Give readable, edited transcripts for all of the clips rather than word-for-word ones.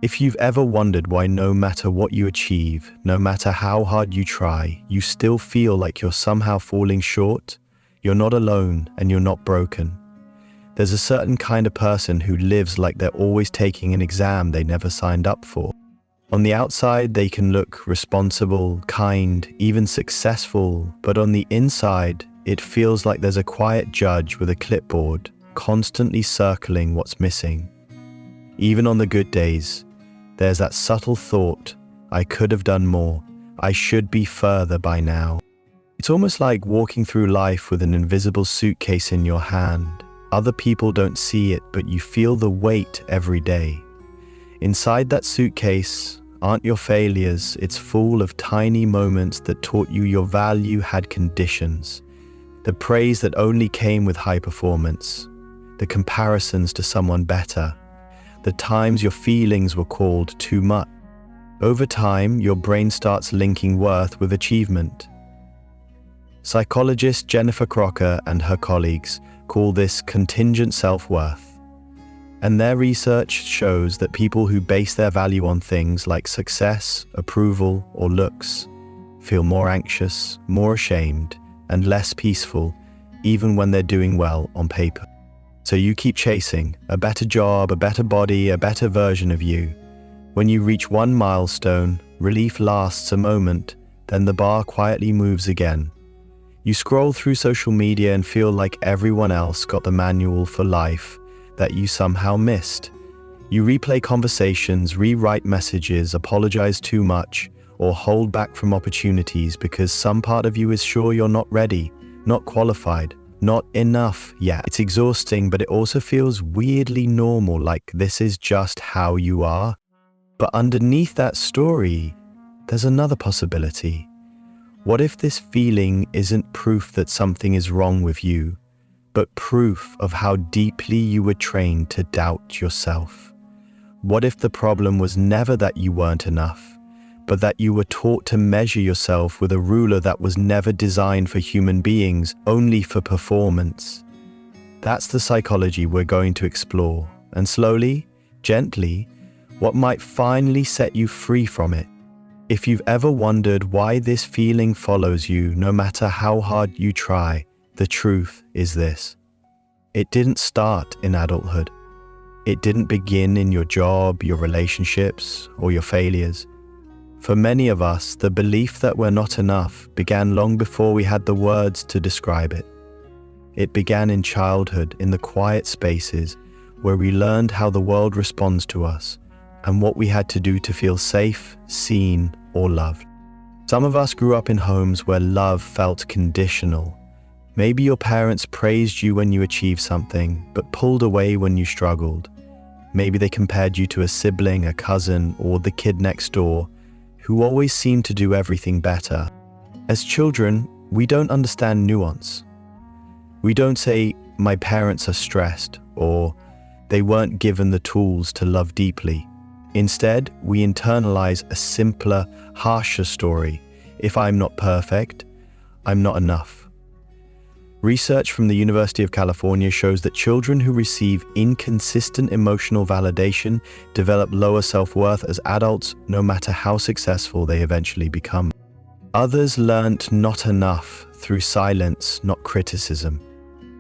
If you've ever wondered why no matter what you achieve, no matter how hard you try, you still feel like you're somehow falling short, you're not alone and you're not broken. There's a certain kind of person who lives like they're always taking an exam they never signed up for. On the outside, they can look responsible, kind, even successful, but on the inside, it feels like there's a quiet judge with a clipboard, constantly circling what's missing. Even on the good days, there's that subtle thought, I could have done more, I should be further by now. It's almost like walking through life with an invisible suitcase in your hand. Other people don't see it, but you feel the weight every day. Inside that suitcase aren't your failures, it's full of tiny moments that taught you your value had conditions. The praise that only came with high performance, the comparisons to someone better, the times your feelings were called too much. Over time, your brain starts linking worth with achievement. Psychologist Jennifer Crocker and her colleagues call this contingent self-worth. And their research shows that people who base their value on things like success, approval, or looks feel more anxious, more ashamed, and less peaceful, even when they're doing well on paper. So you keep chasing a better job, a better body, a better version of you. When you reach one milestone, relief lasts a moment, then the bar quietly moves again. You scroll through social media and feel like everyone else got the manual for life that you somehow missed. You replay conversations, rewrite messages, apologize too much, or hold back from opportunities because some part of you is sure you're not ready, not qualified, not enough yet. It's exhausting, but it also feels weirdly normal, like this is just how you are. But underneath that story, there's another possibility. What if this feeling isn't proof that something is wrong with you, but proof of how deeply you were trained to doubt yourself? What if the problem was never that you weren't enough, but that you were taught to measure yourself with a ruler that was never designed for human beings, only for performance? That's the psychology we're going to explore, and slowly, gently, what might finally set you free from it. If you've ever wondered why this feeling follows you no matter how hard you try, the truth is this. It didn't start in adulthood. It didn't begin in your job, your relationships, or your failures. For many of us, the belief that we're not enough began long before we had the words to describe it. It began in childhood, in the quiet spaces where we learned how the world responds to us and what we had to do to feel safe, seen, or loved. Some of us grew up in homes where love felt conditional. Maybe your parents praised you when you achieved something, but pulled away when you struggled. Maybe they compared you to a sibling, a cousin, or the kid next door, who always seemed to do everything better. As children, we don't understand nuance. We don't say, my parents are stressed, or they weren't given the tools to love deeply. Instead, we internalize a simpler, harsher story. If I'm not perfect, I'm not enough. Research from the University of California shows that children who receive inconsistent emotional validation develop lower self-worth as adults, no matter how successful they eventually become. Others learnt not enough through silence, not criticism.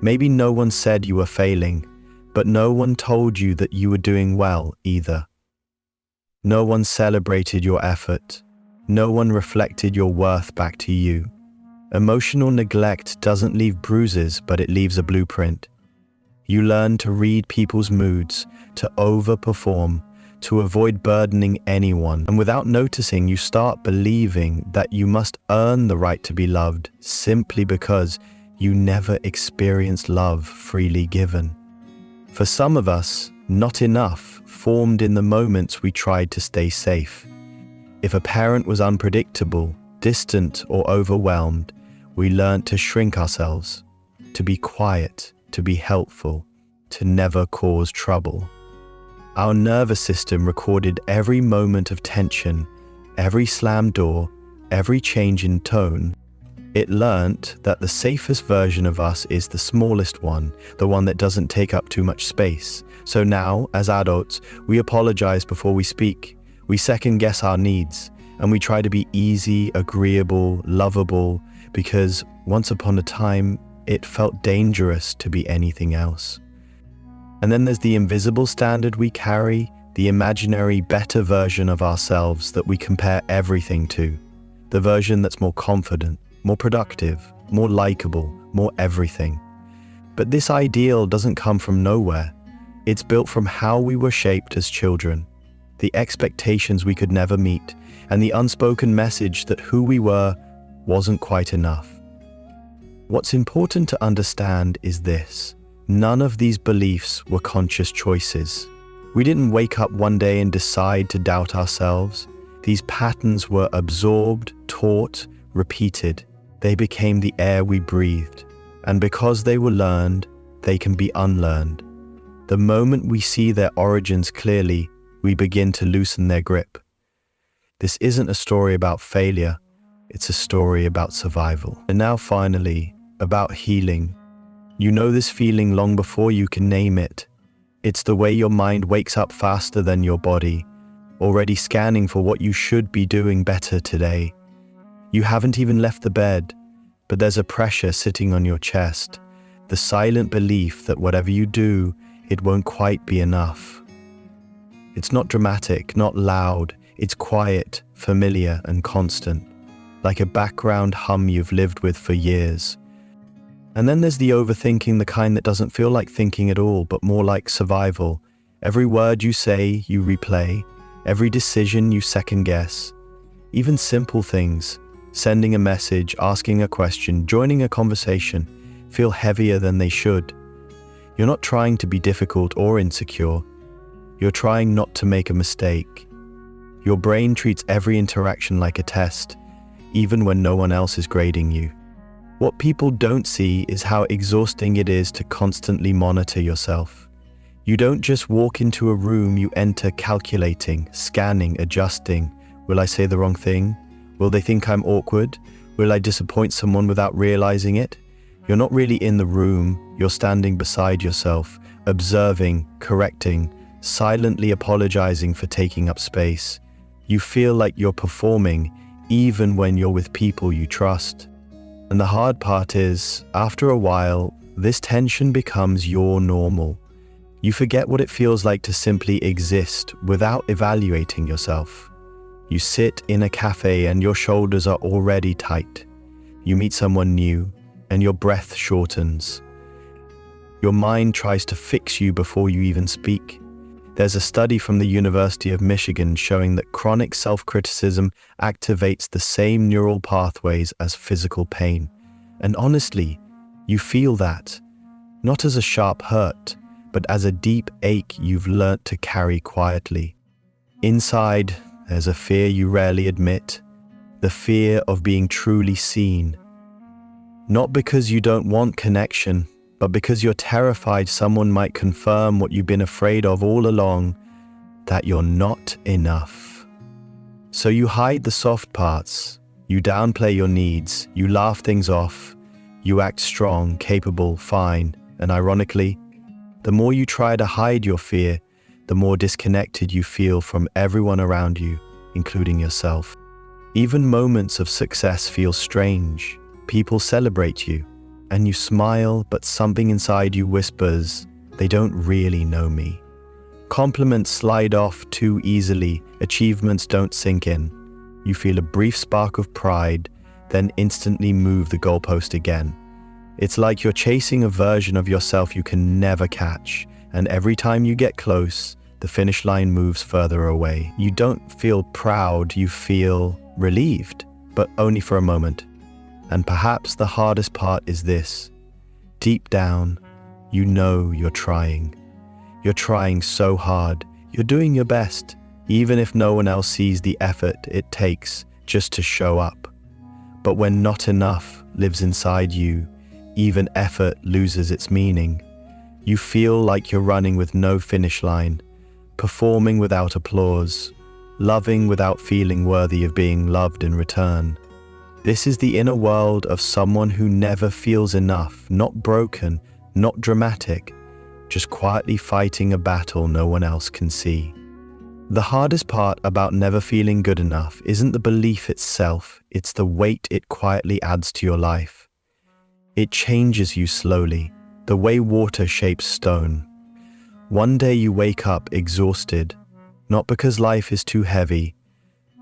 Maybe no one said you were failing, but no one told you that you were doing well either. No one celebrated your effort. No one reflected your worth back to you. Emotional neglect doesn't leave bruises, but it leaves a blueprint. You learn to read people's moods, to overperform, to avoid burdening anyone, and without noticing, you start believing that you must earn the right to be loved simply because you never experienced love freely given. For some of us, not enough formed in the moments we tried to stay safe. If a parent was unpredictable, distant, or overwhelmed, we learned to shrink ourselves, to be quiet, to be helpful, to never cause trouble. Our nervous system recorded every moment of tension, every slammed door, every change in tone. It learnt that the safest version of us is the smallest one, the one that doesn't take up too much space. So now, as adults, we apologize before we speak. We second-guess our needs, and we try to be easy, agreeable, lovable, because once upon a time, it felt dangerous to be anything else. And then there's the invisible standard we carry, the imaginary better version of ourselves that we compare everything to. The version that's more confident, more productive, more likable, more everything. But this ideal doesn't come from nowhere. It's built from how we were shaped as children, the expectations we could never meet, and the unspoken message that who we were wasn't quite enough. What's important to understand is this: none of these beliefs were conscious choices. We didn't wake up one day and decide to doubt ourselves. These patterns were absorbed, taught, repeated. They became the air we breathed. And because they were learned, they can be unlearned. The moment we see their origins clearly, we begin to loosen their grip. This isn't a story about failure. It's a story about survival. And now finally, about healing. You know this feeling long before you can name it. It's the way your mind wakes up faster than your body, already scanning for what you should be doing better today. You haven't even left the bed, but there's a pressure sitting on your chest, the silent belief that whatever you do, it won't quite be enough. It's not dramatic, not loud. It's quiet, familiar, and constant, like a background hum you've lived with for years. And then there's the overthinking, the kind that doesn't feel like thinking at all, but more like survival. Every word you say, you replay. Every decision you second guess. Even simple things, sending a message, asking a question, joining a conversation, feel heavier than they should. You're not trying to be difficult or insecure. You're trying not to make a mistake. Your brain treats every interaction like a test, even when no one else is grading you. What people don't see is how exhausting it is to constantly monitor yourself. You don't just walk into a room, you enter calculating, scanning, adjusting. Will I say the wrong thing? Will they think I'm awkward? Will I disappoint someone without realizing it? You're not really in the room, you're standing beside yourself, observing, correcting, silently apologizing for taking up space. You feel like you're performing, even when you're with people you trust. And the hard part is, after a while, this tension becomes your normal. You forget what it feels like to simply exist without evaluating yourself. You sit in a cafe and your shoulders are already tight. You meet someone new and your breath shortens. Your mind tries to fix you before you even speak. There's a study from the University of Michigan showing that chronic self-criticism activates the same neural pathways as physical pain. And honestly, you feel that, not as a sharp hurt, but as a deep ache you've learnt to carry quietly. Inside, there's a fear you rarely admit, the fear of being truly seen. Not because you don't want connection, but because you're terrified someone might confirm what you've been afraid of all along, that you're not enough. So you hide the soft parts, you downplay your needs, you laugh things off, you act strong, capable, fine, and ironically, the more you try to hide your fear, the more disconnected you feel from everyone around you, including yourself. Even moments of success feel strange. People celebrate you, and you smile, but something inside you whispers, they don't really know me. Compliments slide off too easily, achievements don't sink in. You feel a brief spark of pride, then instantly move the goalpost again. It's like you're chasing a version of yourself you can never catch, and every time you get close, the finish line moves further away. You don't feel proud, you feel relieved, but only for a moment. And perhaps the hardest part is this. Deep down, you know you're trying. You're trying so hard. You're doing your best, even if no one else sees the effort it takes just to show up. But when not enough lives inside you, even effort loses its meaning. You feel like you're running with no finish line, performing without applause, loving without feeling worthy of being loved in return. This is the inner world of someone who never feels enough, not broken, not dramatic, just quietly fighting a battle no one else can see. The hardest part about never feeling good enough isn't the belief itself, it's the weight it quietly adds to your life. It changes you slowly, the way water shapes stone. One day you wake up exhausted, not because life is too heavy,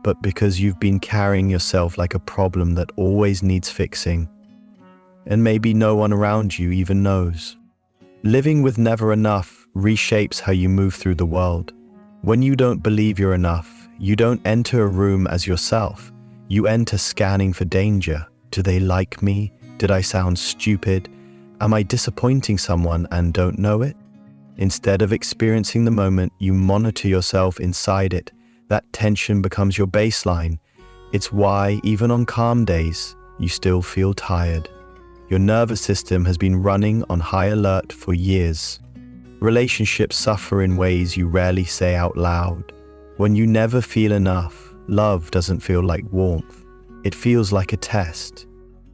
but because you've been carrying yourself like a problem that always needs fixing. And maybe no one around you even knows. Living with never enough reshapes how you move through the world. When you don't believe you're enough, you don't enter a room as yourself. You enter scanning for danger. Do they like me? Did I sound stupid? Am I disappointing someone and don't know it? Instead of experiencing the moment, you monitor yourself inside it. That tension becomes your baseline. It's why, even on calm days, you still feel tired. Your nervous system has been running on high alert for years. Relationships suffer in ways you rarely say out loud. When you never feel enough, love doesn't feel like warmth. It feels like a test.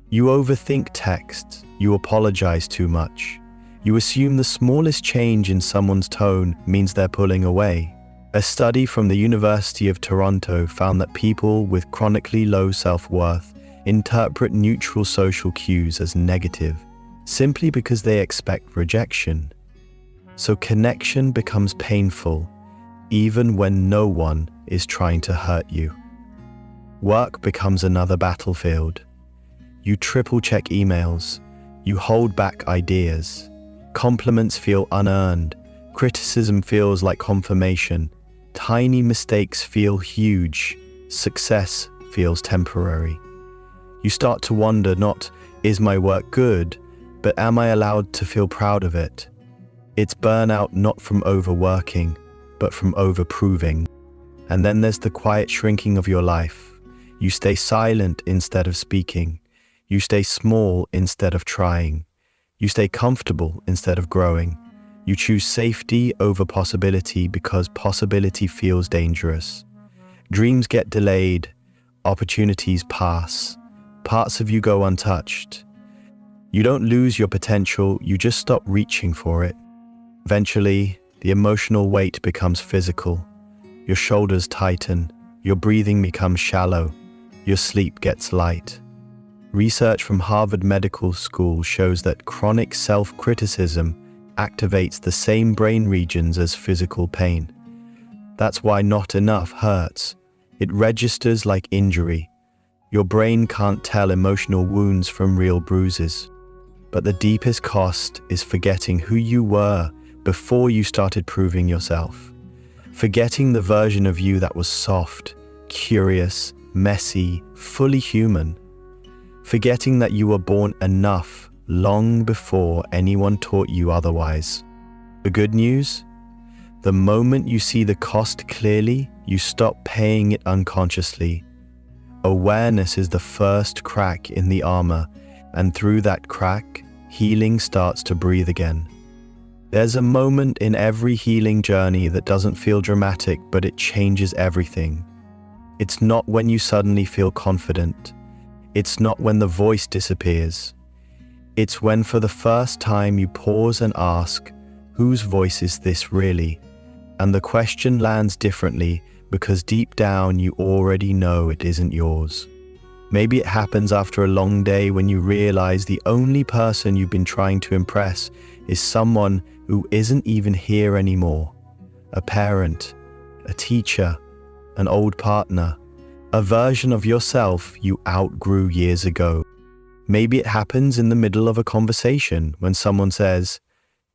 You overthink texts. You apologize too much. You assume the smallest change in someone's tone means they're pulling away. A study from the University of Toronto found that people with chronically low self-worth interpret neutral social cues as negative, simply because they expect rejection. So connection becomes painful, even when no one is trying to hurt you. Work becomes another battlefield. You triple-check emails. You hold back ideas. Compliments feel unearned. Criticism feels like confirmation. Tiny mistakes feel huge. Success feels temporary. You start to wonder not, is my work good, but am I allowed to feel proud of it? It's burnout not from overworking, but from overproving. And then there's the quiet shrinking of your life. You stay silent instead of speaking. You stay small instead of trying. You stay comfortable instead of growing. You choose safety over possibility because possibility feels dangerous. Dreams get delayed, opportunities pass, parts of you go untouched. You don't lose your potential, you just stop reaching for it. Eventually, the emotional weight becomes physical. Your shoulders tighten, your breathing becomes shallow, your sleep gets light. Research from Harvard Medical School shows that chronic self-criticism activates the same brain regions as physical pain. That's why not enough hurts. It registers like injury. Your brain can't tell emotional wounds from real bruises. But the deepest cost is forgetting who you were before you started proving yourself. Forgetting the version of you that was soft, curious, messy, fully human. Forgetting that you were born enough long before anyone taught you otherwise. The good news? The moment you see the cost clearly, you stop paying it unconsciously. Awareness is the first crack in the armor, and through that crack, healing starts to breathe again. There's a moment in every healing journey that doesn't feel dramatic, but it changes everything. It's not when you suddenly feel confident. It's not when the voice disappears. It's when for the first time you pause and ask, whose voice is this really? And the question lands differently because deep down you already know it isn't yours. Maybe it happens after a long day when you realize the only person you've been trying to impress is someone who isn't even here anymore. A parent, a teacher, an old partner, a version of yourself you outgrew years ago. Maybe it happens in the middle of a conversation when someone says,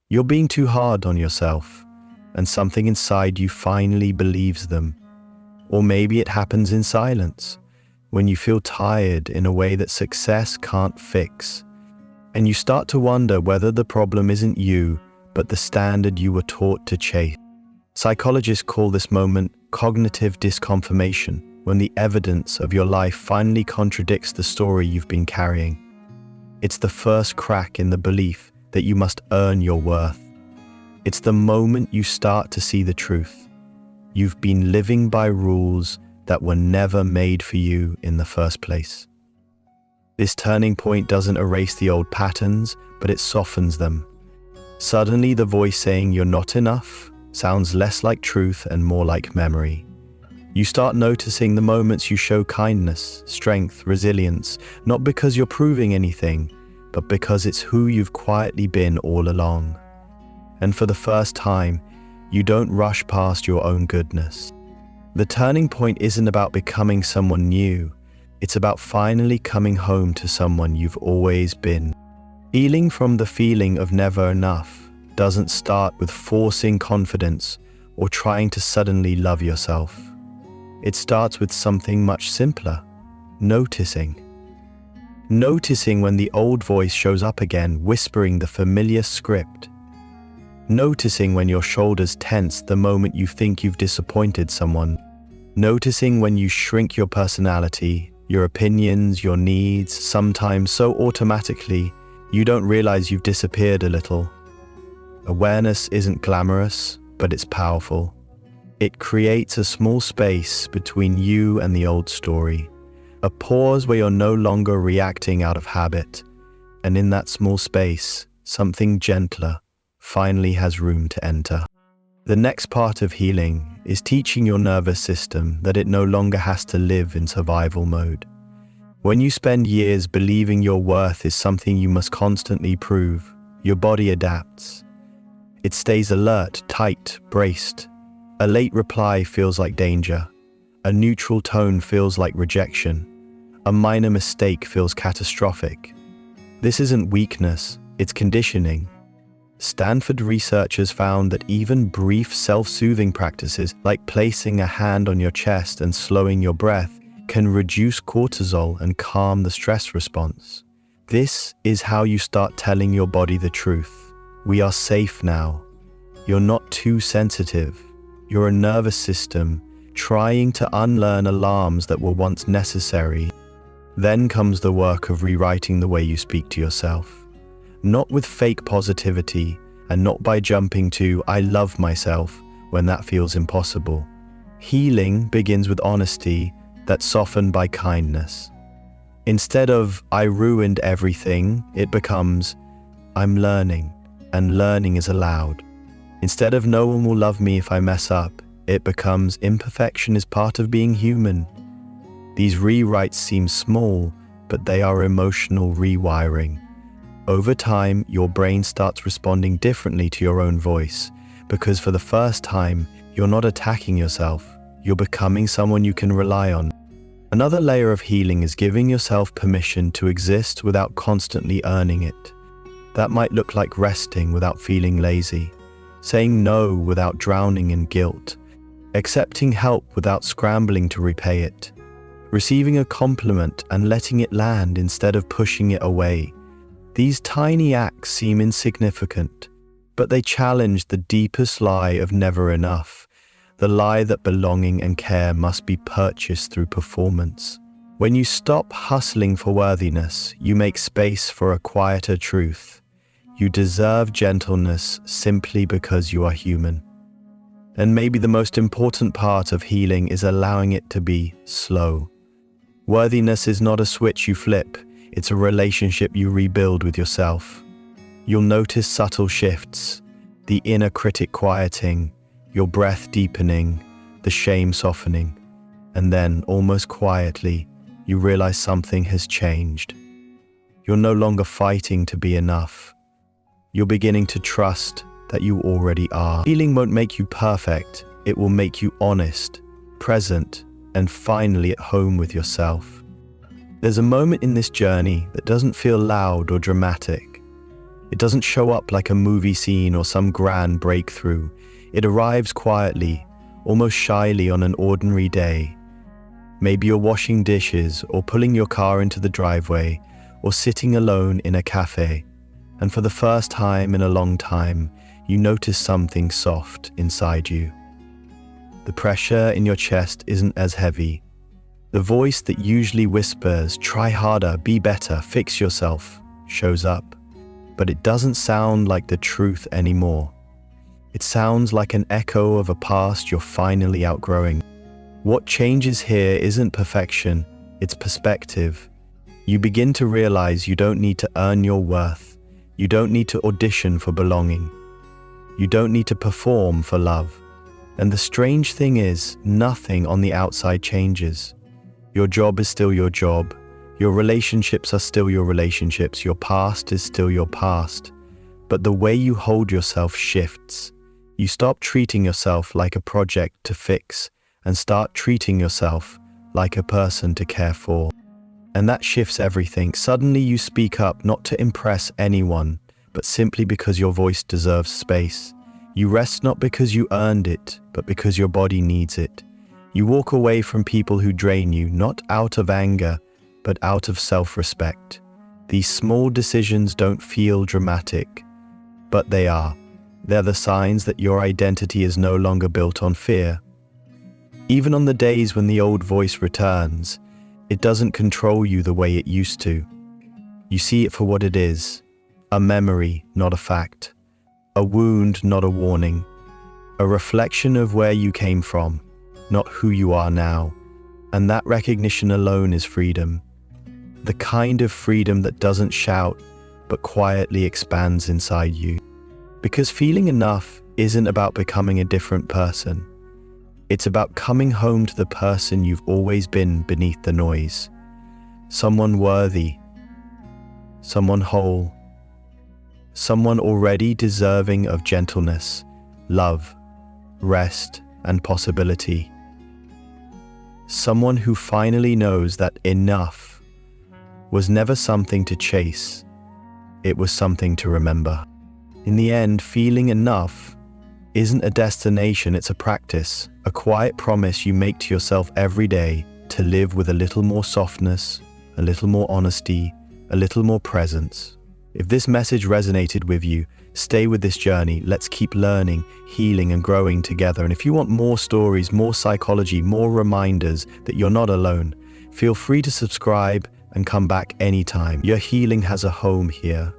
"You're being too hard on yourself," and something inside you finally believes them. Or maybe it happens in silence, when you feel tired in a way that success can't fix, and you start to wonder whether the problem isn't you, but the standard you were taught to chase. Psychologists call this moment cognitive disconfirmation, when the evidence of your life finally contradicts the story you've been carrying. It's the first crack in the belief that you must earn your worth. It's the moment you start to see the truth. You've been living by rules that were never made for you in the first place. This turning point doesn't erase the old patterns, but it softens them. Suddenly, the voice saying you're not enough sounds less like truth and more like memory. You start noticing the moments you show kindness, strength, resilience, not because you're proving anything, but because it's who you've quietly been all along. And for the first time, you don't rush past your own goodness. The turning point isn't about becoming someone new. It's about finally coming home to someone you've always been. Healing from the feeling of never enough doesn't start with forcing confidence or trying to suddenly love yourself. It starts with something much simpler: noticing. Noticing when the old voice shows up again, whispering the familiar script. Noticing when your shoulders tense the moment you think you've disappointed someone. Noticing when you shrink your personality, your opinions, your needs, sometimes so automatically you don't realize you've disappeared a little. Awareness isn't glamorous, but it's powerful. It creates a small space between you and the old story, a pause where you're no longer reacting out of habit, and in that small space, something gentler finally has room to enter. The next part of healing is teaching your nervous system that it no longer has to live in survival mode. When you spend years believing your worth is something you must constantly prove, your body adapts. It stays alert, tight, braced. A late reply feels like danger. A neutral tone feels like rejection. A minor mistake feels catastrophic. This isn't weakness, it's conditioning. Stanford researchers found that even brief self-soothing practices like placing a hand on your chest and slowing your breath can reduce cortisol and calm the stress response. This is how you start telling your body the truth. We are safe now. You're not too sensitive. You're a nervous system trying to unlearn alarms that were once necessary. Then comes the work of rewriting the way you speak to yourself. Not with fake positivity, and not by jumping to "I love myself" when that feels impossible. Healing begins with honesty that's softened by kindness. Instead of "I ruined everything," it becomes "I'm learning, and learning is allowed." Instead of "no one will love me if I mess up," it becomes "imperfection is part of being human." These rewrites seem small, but they are emotional rewiring. Over time, your brain starts responding differently to your own voice, because for the first time, you're not attacking yourself, you're becoming someone you can rely on. Another layer of healing is giving yourself permission to exist without constantly earning it. That might look like resting without feeling lazy, saying no without drowning in guilt, accepting help without scrambling to repay it, receiving a compliment and letting it land instead of pushing it away. These tiny acts seem insignificant, but they challenge the deepest lie of never enough, the lie that belonging and care must be purchased through performance. When you stop hustling for worthiness, you make space for a quieter truth. You deserve gentleness simply because you are human. And maybe the most important part of healing is allowing it to be slow. Worthiness is not a switch you flip. It's a relationship you rebuild with yourself. You'll notice subtle shifts, the inner critic quieting, your breath deepening, the shame softening, and then, almost quietly, you realize something has changed. You're no longer fighting to be enough. You're beginning to trust that you already are. Healing won't make you perfect, it will make you honest, present, and finally at home with yourself. There's a moment in this journey that doesn't feel loud or dramatic. It doesn't show up like a movie scene or some grand breakthrough. It arrives quietly, almost shyly on an ordinary day. Maybe you're washing dishes or pulling your car into the driveway or sitting alone in a cafe. And for the first time in a long time, you notice something soft inside you. The pressure in your chest isn't as heavy. The voice that usually whispers, "Try harder, be better, fix yourself," shows up. But it doesn't sound like the truth anymore. It sounds like an echo of a past you're finally outgrowing. What changes here isn't perfection, it's perspective. You begin to realize you don't need to earn your worth. You don't need to audition for belonging. You don't need to perform for love. And the strange thing is, nothing on the outside changes. Your job is still your job. Your relationships are still your relationships. Your past is still your past. But the way you hold yourself shifts. You stop treating yourself like a project to fix and start treating yourself like a person to care for. And that shifts everything. Suddenly you speak up not to impress anyone, but simply because your voice deserves space. You rest not because you earned it, but because your body needs it. You walk away from people who drain you, not out of anger, but out of self-respect. These small decisions don't feel dramatic, but they are. They're the signs that your identity is no longer built on fear. Even on the days when the old voice returns, it doesn't control you the way it used to. You see it for what it is, a memory, not a fact. A wound, not a warning. A reflection of where you came from, not who you are now. And that recognition alone is freedom. The kind of freedom that doesn't shout, but quietly expands inside you. Because feeling enough isn't about becoming a different person. It's about coming home to the person you've always been beneath the noise. Someone worthy. Someone whole. Someone already deserving of gentleness, love, rest, and possibility. Someone who finally knows that enough was never something to chase. It was something to remember. In the end, feeling enough isn't a destination, it's a practice, a quiet promise you make to yourself every day to live with a little more softness, a little more honesty, a little more presence. If this message resonated with you, stay with this journey. Let's keep learning, healing, and growing together. And if you want more stories, more psychology, more reminders that you're not alone, feel free to subscribe and come back anytime. Your healing has a home here.